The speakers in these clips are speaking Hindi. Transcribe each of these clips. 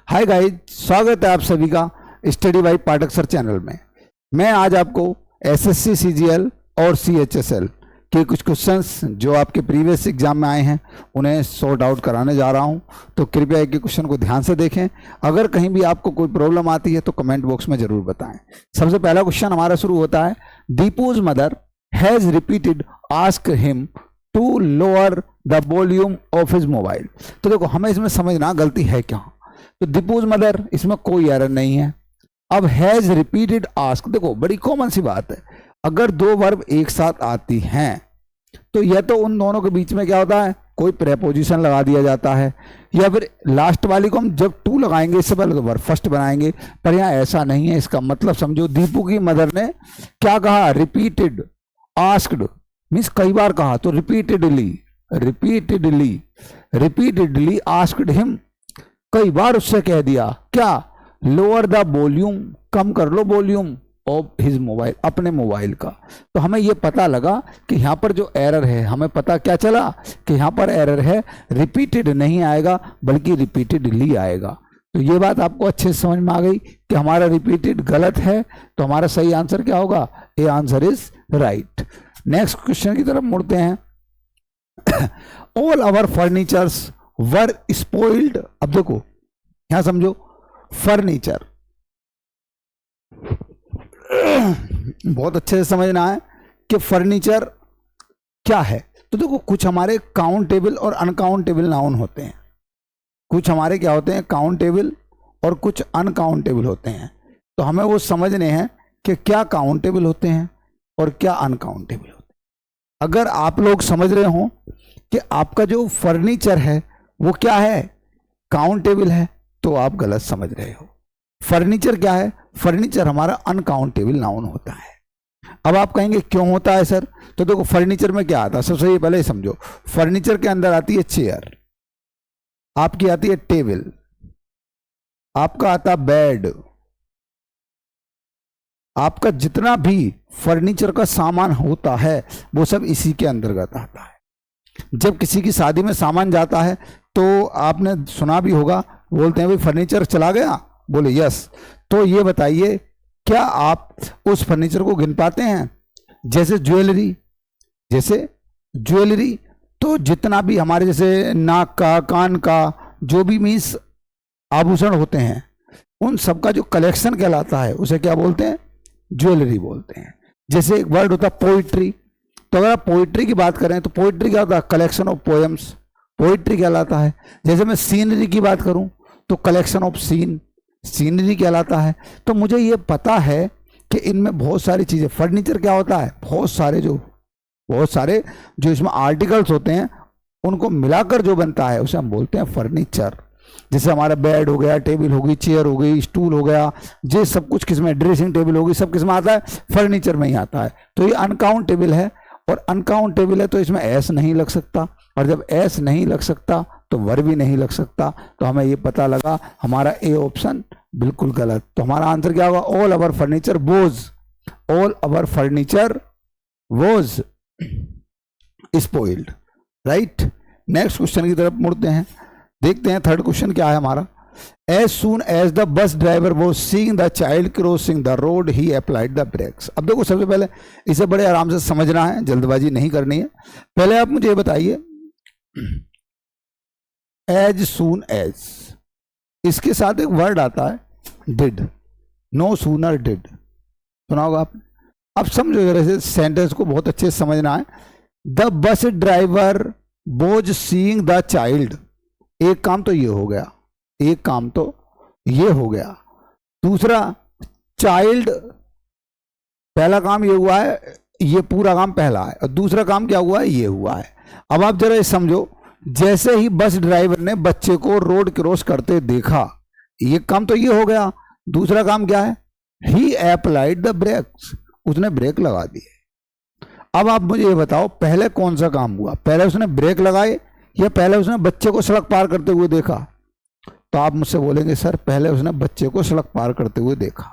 हाय गाइस, स्वागत है आप सभी का स्टडी बाय पाठक सर चैनल में। मैं आज आपको एसएससी सीजीएल और सीएचएसएल के कुछ क्वेश्चंस जो आपके प्रीवियस एग्जाम में आए हैं उन्हें सॉर्ट आउट कराने जा रहा हूं, तो कृपया एक क्वेश्चन को ध्यान से देखें। अगर कहीं भी आपको कोई प्रॉब्लम आती है तो कमेंट बॉक्स में जरूर बताएं। सबसे पहला क्वेश्चन हमारा शुरू होता है, Deepu's mother has repeated ask him to lower the volume of his mobile. तो देखो, हमें इसमें समझना गलती है क्या। तो दीपूज मदर, इसमें कोई एरर नहीं है। अब हैज रिपीटेड आस्क, देखो बड़ी कॉमन सी बात है, अगर दो वर्ब एक साथ आती हैं तो यह तो उन दोनों के बीच में क्या होता है, कोई प्रेपोजिशन लगा दिया जाता है, या फिर लास्ट वाली को हम जब टू लगाएंगे इससे पहले तो वर्ब फर्स्ट बनाएंगे। पर यहाँ ऐसा नहीं है। इसका मतलब समझो, दीपू की मदर ने क्या कहा, रिपीटेड आस्क्ड मीन्स कई बार कहा, तो रिपीटेडली आस्क्ड हिम, कई बार उससे कह दिया क्या, लोअर द वॉल्यूम, कम कर low volume of his mobile, अपने मोबाइल का। तो हमें यह पता लगा कि यहाँ पर जो एरर है, हमें पता क्या चला कि यहाँ पर एरर है, रिपीटेड नहीं आएगा बल्कि रिपीटेडली आएगा। तो ये बात आपको अच्छे से समझ में आ गई कि हमारा रिपीटेड गलत है, तो हमारा सही आंसर क्या होगा, A answer is right. Next question की तरफ मुड़ते हैं। All our furnitures were spoiled. अब देखो यहां समझो, फर्नीचर बहुत अच्छे से समझना है कि फर्नीचर क्या है। तो देखो, कुछ हमारे काउंटेबल और अनकाउंटेबल नाउन होते हैं, कुछ हमारे क्या होते हैं, काउंटेबल और कुछ अनकाउंटेबल होते हैं। तो हमें वो समझने हैं कि क्या काउंटेबल होते हैं और क्या अनकाउंटेबल होते हैं। अगर आप लोग समझ रहे हो कि आपका जो फर्नीचर है वो क्या है, काउंटेबल है, तो आप गलत समझ रहे हो। फर्नीचर क्या है, फर्नीचर हमारा अनकाउंटेबल नाउन होता है। अब आप कहेंगे क्यों होता है सर, तो देखो फर्नीचर में क्या आता है, सबसे पहले समझो, फर्नीचर के अंदर आती है चेयर, आपकी आती है टेबल, आपका आता बेड, आपका जितना भी फर्नीचर का सामान होता है वो सब इसी के अंतर्गत आता है। जब किसी की शादी में सामान जाता है तो आपने सुना भी होगा, बोलते हैं भाई फर्नीचर चला गया, बोले यस। तो ये बताइए, क्या आप उस फर्नीचर को गिन पाते हैं? जैसे ज्वेलरी, तो जितना भी हमारे जैसे नाक का, कान का, जो भी मीन्स आभूषण होते हैं, उन सब का जो कलेक्शन कहलाता है उसे क्या बोलते हैं, ज्वेलरी बोलते हैं। जैसे एक वर्ड होता है पोइट्री, तो अगर आप पोइट्री की बात करें तो पोइट्री क्या होता है, कलेक्शन ऑफ पोएम्स, पोइट्री कहलाता है। जैसे मैं सीनरी की बात करूं तो कलेक्शन ऑफ सीनरी कहलाता है। तो मुझे ये पता है कि इनमें बहुत सारी चीजें, फर्नीचर क्या होता है, बहुत सारे जो इसमें आर्टिकल्स होते हैं उनको मिलाकर जो बनता है उसे हम बोलते हैं फर्नीचर। जैसे हमारा बेड हो गया, टेबल हो गई, चेयर हो गई, स्टूल हो गया, ये सब कुछ किसमें, ड्रेसिंग टेबल हो गई, सब किसमें आता है, फर्नीचर में ही आता है। तो ये अनकाउंटेबल है, और अनकाउंटेबल है तो इसमें एस नहीं लग सकता, और जब एस नहीं लग सकता तो वर्ब भी नहीं लग सकता। तो हमें ये पता लगा हमारा ए ऑप्शन बिल्कुल गलत। तो हमारा आंसर क्या होगा, all our furniture was spoiled, right. Next question की तरफ मुड़ते हैं, देखते हैं थर्ड क्वेश्चन क्या है हमारा। As soon as the bus driver was seeing the child crossing the road, he applied the brakes। अब देखो, सबसे पहले इसे बड़े आराम से समझना है, जल्दबाजी नहीं करनी है। पहले आप मुझे बताइए, as soon as, इसके साथ एक वर्ड आता है did, no sooner did, सुना होगा आपने। अब समझो जरा से सेंटेंस को बहुत अच्छे से समझना है। The bus driver was seeing the child, एक काम तो ये हो गया, एक काम तो ये हो गया। दूसरा, चाइल्ड, पहला काम ये हुआ है, ये पूरा काम पहला है, और दूसरा काम क्या हुआ है, ये हुआ है। अब आप जरा समझो, जैसे ही बस ड्राइवर ने बच्चे को रोड क्रॉस करते देखा, एक काम तो ये हो गया, दूसरा काम क्या है, ही अप्लाइड द ब्रेक्स, उसने ब्रेक लगा दिए। अब आप मुझे ये बताओ, पहले कौन सा काम हुआ, पहले उसने ब्रेक लगाए या पहले उसने बच्चे को सड़क पार करते हुए देखा? तो आप मुझसे बोलेंगे सर पहले उसने बच्चे को सड़क पार करते हुए देखा।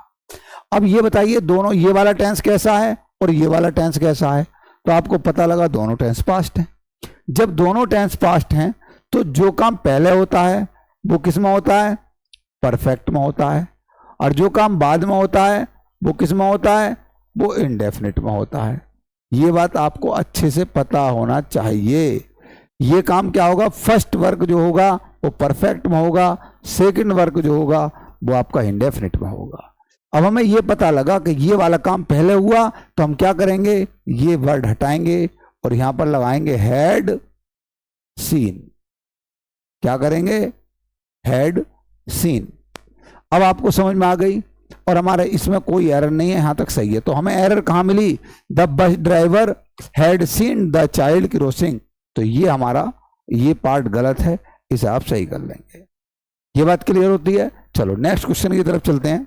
अब ये बताइए, दोनों, ये वाला टेंस कैसा है और ये वाला टेंस कैसा है? तो आपको पता लगा दोनों टेंस पास्ट हैं। जब दोनों टेंस पास्ट हैं तो जो काम पहले होता है वो किस में होता है, परफेक्ट में होता है, और जो काम बाद में होता है वो किस में होता है, वो इंडेफिनिट में होता है। ये बात आपको अच्छे से पता होना चाहिए। ये काम क्या होगा, फर्स्ट वर्क जो होगा वो परफेक्ट में होगा, सेकंड वर्क जो होगा वो आपका इंडेफिनिट में होगा। अब हमें ये पता लगा कि ये वाला काम पहले हुआ, तो हम क्या करेंगे, ये वर्ड हटाएंगे और यहां पर लगाएंगे हैड सीन। क्या करेंगे, हैड सीन। अब आपको समझ में आ गई, और हमारे इसमें कोई एरर नहीं है, यहां तक सही है। तो हमें एरर कहां मिली, the bus driver had seen the child crossing. तो ये हमारा ये पार्ट गलत है, इसे आप सही कर लेंगे। ये बात क्लियर होती है। चलो नेक्स्ट क्वेश्चन की तरफ चलते हैं।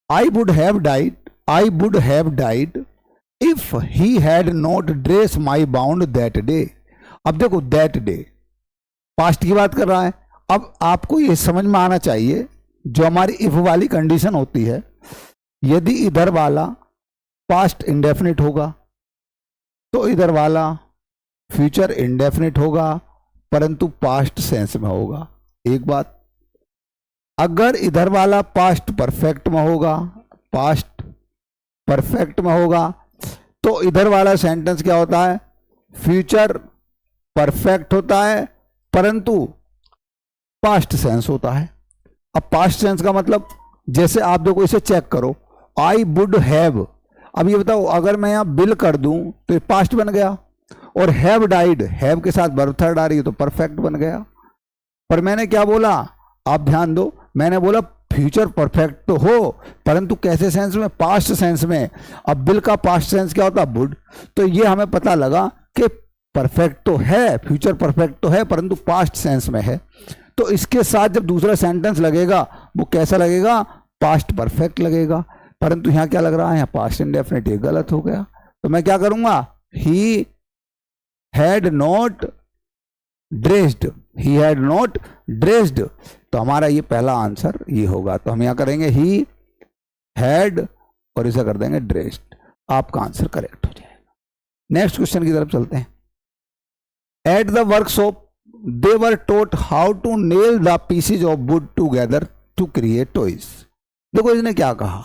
I would have died if he had not dress my bound that day. अब देखो दैट डे पास्ट की बात कर रहा है। अब आपको ये समझ में आना चाहिए, जो हमारी इफ वाली कंडीशन होती है, यदि इधर वाला पास्ट इंडेफिनिट होगा तो इधर वाला फ्यूचर इंडेफिनिट होगा, परंतु पास्ट सेंस में होगा। एक बात, अगर इधर वाला पास्ट परफेक्ट में होगा, पास्ट परफेक्ट में होगा, तो इधर वाला सेंटेंस क्या होता है, फ्यूचर परफेक्ट होता है परंतु पास्ट सेंस होता है। अब पास्ट सेंस का मतलब, जैसे आप देखो इसे चेक करो, आई वुड हैव। अब ये बताओ, अगर मैं यहां बिल कर दूं तो ये पास्ट बन गया, और हैव डाइड, हैव के साथ वर्ब थर्ड आ रही है तो परफेक्ट बन गया। पर मैंने क्या बोला, आप ध्यान दो, मैंने बोला फ्यूचर परफेक्ट तो हो, परंतु कैसे सेंस में, पास्ट सेंस में। अब बिल का पास्ट सेंस क्या होता है, वुड। तो ये हमें पता लगा कि परफेक्ट तो है, फ्यूचर परफेक्ट तो है, परंतु पास्ट सेंस में है। तो इसके साथ जब दूसरा सेंटेंस लगेगा वो कैसा लगेगा, पास्ट परफेक्ट लगेगा। परंतु यहां क्या लग रहा है, यहाँ पास्ट इंडेफिनिट, ये गलत हो गया। तो मैं क्या करूंगा, he had not dressed, he had not dressed. तो हमारा ये पहला आंसर ये होगा। तो हम यहां करेंगे ही हैड और इसे कर देंगे ड्रेस्ड। आपका आंसर करेक्ट हो जाएगा। नेक्स्ट क्वेश्चन की तरफ चलते हैं। At the workshop they were taught how to nail the pieces of wood together to create toys. देखो इसने क्या कहा,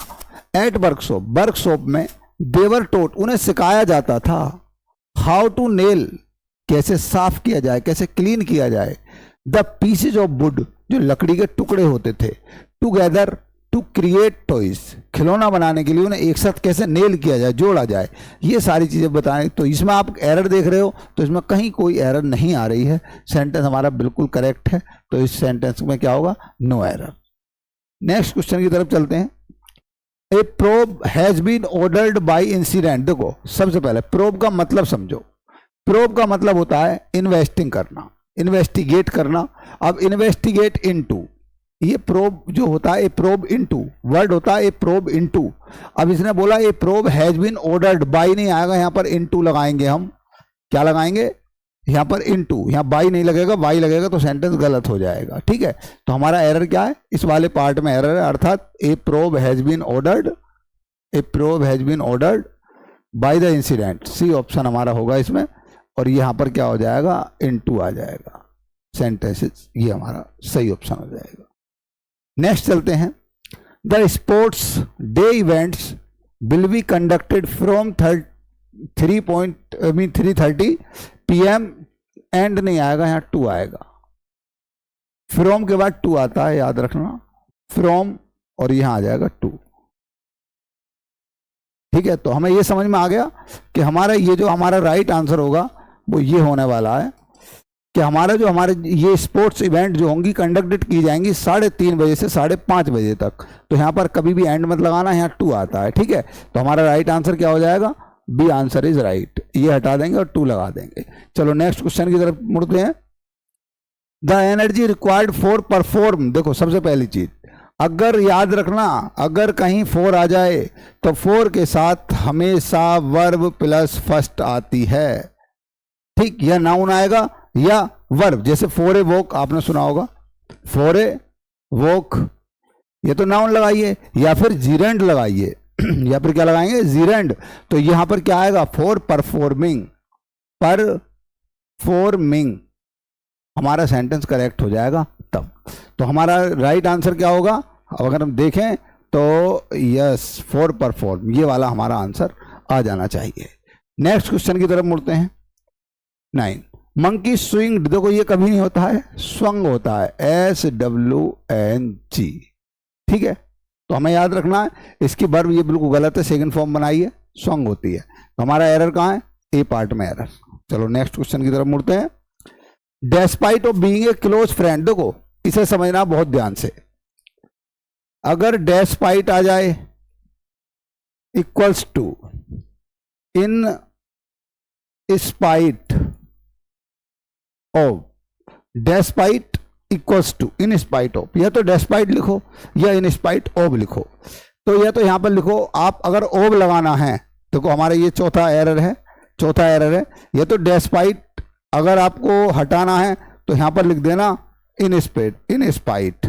एट वर्कशॉप, वर्कशॉप में देवर टोट, उन्हें सिखाया जाता था, हाउ टू नेल, कैसे साफ किया जाए, कैसे क्लीन किया जाए, द पीसेज ऑफ वुड, जो लकड़ी के टुकड़े होते थे, टुगेदर टू क्रिएट टॉयज, खिलौना बनाने के लिए उन्हें एक साथ कैसे नेल किया जाए, जोड़ा जाए, ये सारी चीजें बताएं। तो इसमें आप एरर देख रहे हो, तो इसमें कहीं कोई एरर नहीं आ रही है, सेंटेंस हमारा बिल्कुल करेक्ट है। तो इस सेंटेंस में क्या होगा, नो एरर। नेक्स्ट क्वेश्चन की तरफ चलते हैं। A probe has been ordered by incident. देखो सबसे पहले प्रोब का मतलब समझो। प्रोब का मतलब होता है इन्वेस्टिंग करना, इन्वेस्टिगेट करना। अब इन्वेस्टिगेट इनटू, ये प्रोब जो होता है, ए प्रोब इनटू वर्ड होता है, ए प्रोब इनटू। अब इसने बोला a probe has been ordered by, नहीं आएगा, यहां पर इनटू लगाएंगे हम। क्या लगाएंगे यहां पर, इनटू। यहां बाय नहीं लगेगा, बाय लगेगा तो सेंटेंस गलत हो जाएगा। ठीक है, तो हमारा एरर क्या है, इस वाले पार्ट में एरर है, अर्थात a probe has been ordered, a probe has been ordered by the incident. C option हमारा होगा इसमें, और यहां पर क्या हो जाएगा, इनटू आ जाएगा सेंटेंसेस, ये हमारा सही ऑप्शन हो जाएगा। नेक्स्ट चलते हैं। The sports day events will be conducted from 3:30 PM and नहीं आएगा, यहां 2 आएगा। फ्रॉम के बाद 2 आता है, याद रखना, फ्रॉम, और यहां आ जाएगा 2। ठीक है, तो हमें ये समझ में आ गया कि हमारा ये जो हमारा राइट आंसर होगा वो ये होने वाला है कि हमारे ये स्पोर्ट्स इवेंट जो होंगी कंडक्टेड की जाएंगी 3:30 बजे से 5:30 बजे तक। तो यहाँ पर कभी भी एंड मत लगाना, यहाँ 2 आता है। ठीक है, तो हमारा राइट आंसर क्या हो जाएगा, बी आंसर इज राइट। ये हटा देंगे और 2 लगा देंगे। चलो नेक्स्ट क्वेश्चन की तरफ मुड़ते हैं। The energy required for perform. देखो सबसे पहली चीज, अगर याद रखना, अगर कहीं 4 आ जाए तो 4 के साथ हमेशा वर्ब प्लस फर्स्ट आती है। ठीक, या नाउन आएगा या वर्ब। जैसे फॉर ए वॉक आपने सुना होगा, फॉर ए वॉक, ये तो नाउन लगाइए, या फिर जीरेंड लगाइए या फिर क्या लगाएंगे, जीरेंड। तो यहां पर क्या आएगा, फॉर परफॉर्मिंग, परफॉर्मिंग, हमारा सेंटेंस करेक्ट हो जाएगा तब। तो हमारा राइट आंसर क्या होगा? अब अगर हम देखें तो यस, फॉर परफॉर्म, ये वाला हमारा आंसर आ जाना चाहिए। नेक्स्ट क्वेश्चन की तरफ मुड़ते हैं। 9, मंकी स्विंग, देखो ये कभी नहीं होता है, स्वंग होता है, SWNG, ठीक है। तो हमें याद रखना है इसकी वर्ब ये बिल्कुल गलत है, सेकंड फॉर्म बनाई है, स्वंग होती है। तो हमारा एरर कहाँ है? ए पार्ट में एरर। चलो नेक्स्ट क्वेश्चन की तरफ मुड़ते हैं। Despite of being a close friend, देखो इसे समझना बहुत ध्यान से। अगर डेस्पाइट आ जाए equals to in spite of, despite equals to in spite of, या तो डेस्पाइट लिखो या इन स्पाइट ऑफ लिखो। तो या तो यहां पर लिखो आप, अगर ऑफ लगाना है देखो हमारा ये चौथा एरर है, या तो डेस्पाइट अगर आपको हटाना है तो यहां पर लिख देना इन स्पाइट,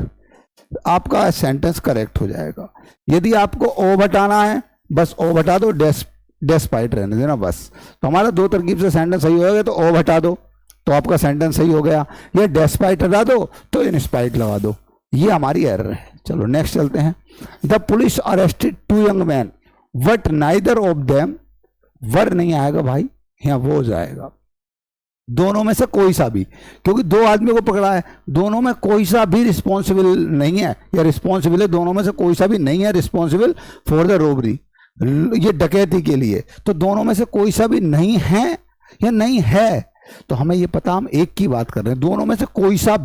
आपका सेंटेंस करेक्ट हो जाएगा। यदि आपको ओ हटाना है बस ओ हटा दो, डेस्पाइट रहने देना बस। तो हमारा दो तरकीब से सेंटेंस सही हो गया, तो ओ हटा दो तो आपका सेंटेंस सही हो गया, या डेस्पाइट हटा दो तो इन स्पाइट लगा दो। ये हमारी एरर है। चलो नेक्स्ट चलते हैं। The police arrested 2 young man but neither of them, were नहीं आएगा भाई, यहाँ वो जाएगा, दोनों में से कोई सा भी, क्योंकि 2 आदमी को पकड़ा है, दोनों में कोई सा भी रिस्पॉन्सिबल नहीं है, या रिस्पॉन्सिबल है, दोनों में से कोई सा भी नहीं है रिस्पॉन्सिबल फॉर द रोबरी, ये डकैती के लिए। तो दोनों में से कोई सा भी नहीं है या नहीं है, तो हमें ये पता, हम एक की बात कर रहे हैं, दोनों में से कोई सा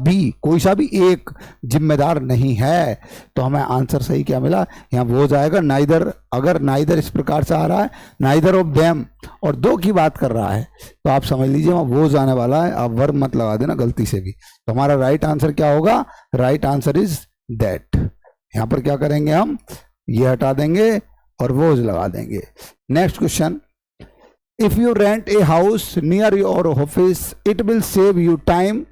भी एक जिम्मेदार नहीं है। तो हमें आंसर सही क्या मिला? यहाँ वो जाएगा नाइदर। अगर नाइदर इस प्रकार से आ रहा है, नाइदर ऑफ देम, और 2 की बात कर रहा है, तो आप समझ लीजिए वहाँ वो जाने वाला है, आप वर्ब मत लगा देना गलती से भी। तो हमारा राइट आंसर क्या होगा? Right answer is that. यहाँ पर क्या करेंगे हम? ये हटा देंगे और वो लगा देंगे। Next question, if you rent a house near your office it will save you time.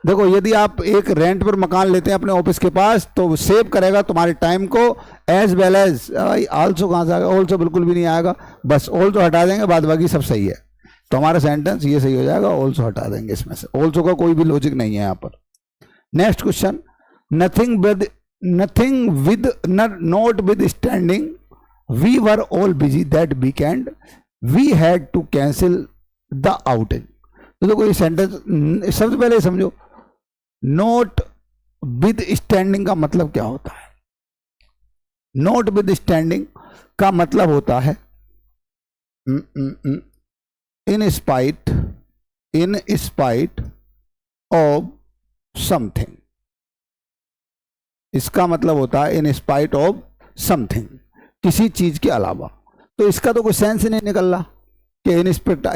देखो यदि आप एक रेंट पर मकान लेते हैं अपने ऑफिस के पास तो सेव करेगा तुम्हारे टाइम को, एज वेल एज, आल्सो कहाँ से आएगा? ऑल्सो बिल्कुल भी नहीं आएगा, बस ऑल्सो हटा देंगे, बाद बाकी सब सही है। तो हमारा सेंटेंस ये सही हो जाएगा, ऑल्सो हटा देंगे इसमें से, ऑल्सो का कोई भी लॉजिक नहीं है यहाँ पर। Next question, nothing with notwithstanding we were all busy that weekend we had to cancel the outing. तो देखो ये सेंटेंस सबसे पहले समझो, नोट विद स्टैंडिंग का मतलब क्या होता है? नोट विद स्टैंडिंग का मतलब होता है इन स्पाइट ऑफ समथिंग। इसका मतलब होता है इन स्पाइट ऑफ समथिंग, किसी चीज के अलावा। तो इसका तो कोई सेंस ही नहीं निकल रहा कि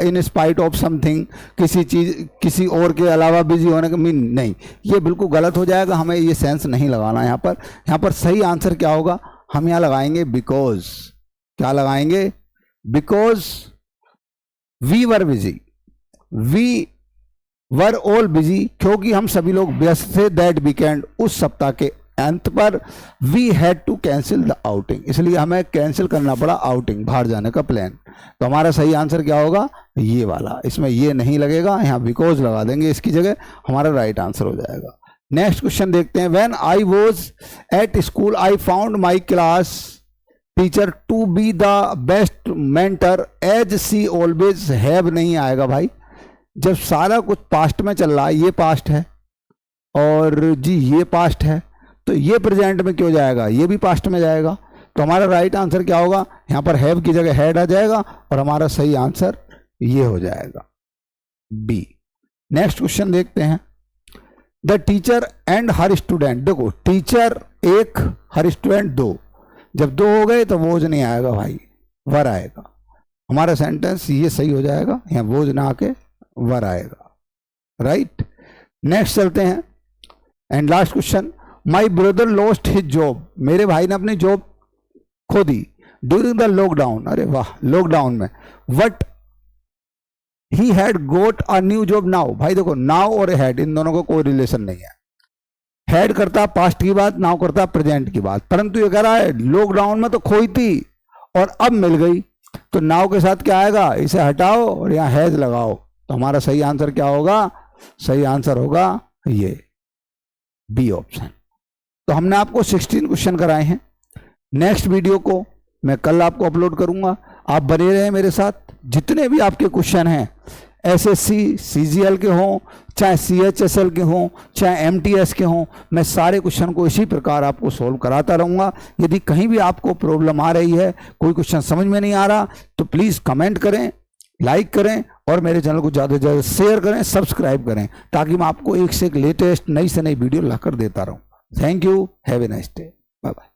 इन स्पाइट ऑफ समथिंग, किसी चीज, किसी और के अलावा बिजी होने का मीन नहीं, ये बिल्कुल गलत हो जाएगा, हमें ये सेंस नहीं लगाना। यहाँ पर सही आंसर क्या होगा? हम यहाँ लगाएंगे बिकॉज। क्या लगाएंगे? Because we were busy, we were all busy, क्योंकि हम सभी लोग व्यस्त थे दैट वीकेंड, उस सप्ताह के अंत पर। We had to cancel the outing, इसलिए हमें कैंसिल करना पड़ा आउटिंग, बाहर जाने का प्लान। तो हमारा सही आंसर क्या होगा? ये वाला, इसमें ये नहीं लगेगा, यहाँ बिकॉज लगा देंगे इसकी जगह, हमारा राइट आंसर हो जाएगा। नेक्स्ट क्वेश्चन देखते हैं। When I was at school I found my class teacher to be the best mentor as she always have नहीं आएगा भाई, जब सारा कुछ पास्ट में चल रहा है, ये पास्ट है और जी ये पास्ट है, तो ये प्रेजेंट में क्यों जाएगा? ये भी पास्ट में जाएगा। तो हमारा राइट आंसर क्या होगा? यहाँ पर हैव की जगह हैड आ जाएगा और हमारा सही आंसर ये हो जाएगा, बी। नेक्स्ट क्वेश्चन देखते हैं। The teacher and her student, देखो टीचर 1, हर स्टूडेंट 2, जब 2 हो गए तो वोज नहीं आएगा भाई, वर आएगा। हमारा सेंटेंस ये सही हो जाएगा, यहाँ वोज ना आके वर आएगा, राइट। नेक्स्ट चलते हैं and last question. My brother lost his job, मेरे भाई ने अपनी जॉब खो दी ड्यूरिंग द लॉकडाउन, अरे वाह, लॉकडाउन में। What he had got a new job now, भाई देखो नाउ और हैड इन दोनों का कोई रिलेशन नहीं है। हैड करता पास्ट की बात, नाउ करता प्रेजेंट की बात, परंतु ये कह रहा है लॉकडाउन में तो खोई थी और अब मिल गई, तो नाउ के साथ क्या आएगा? इसे हटाओ और यहाँ हैज लगाओ। तो हमारा सही आंसर क्या होगा? सही आंसर होगा ये बी ऑप्शन। तो हमने आपको 16 क्वेश्चन कराए हैं। नेक्स्ट वीडियो को मैं कल आपको अपलोड करूंगा। आप बने रहें मेरे साथ। जितने भी आपके क्वेश्चन हैं, एसएससी सीजीएल के हों, चाहे सीएचएसएल के हों, चाहे एमटीएस के हों, मैं सारे क्वेश्चन को इसी प्रकार आपको सॉल्व कराता रहूँगा। यदि कहीं भी आपको प्रॉब्लम आ रही है, कोई क्वेश्चन समझ में नहीं आ रहा, तो प्लीज़ कमेंट करें, लाइक करें और मेरे चैनल को ज़्यादा से ज़्यादा शेयर करें, सब्सक्राइब करें, ताकि मैं आपको एक से एक लेटेस्ट नई से नई वीडियो लाकर देता रहूँ। Thank you, have a nice day, bye bye.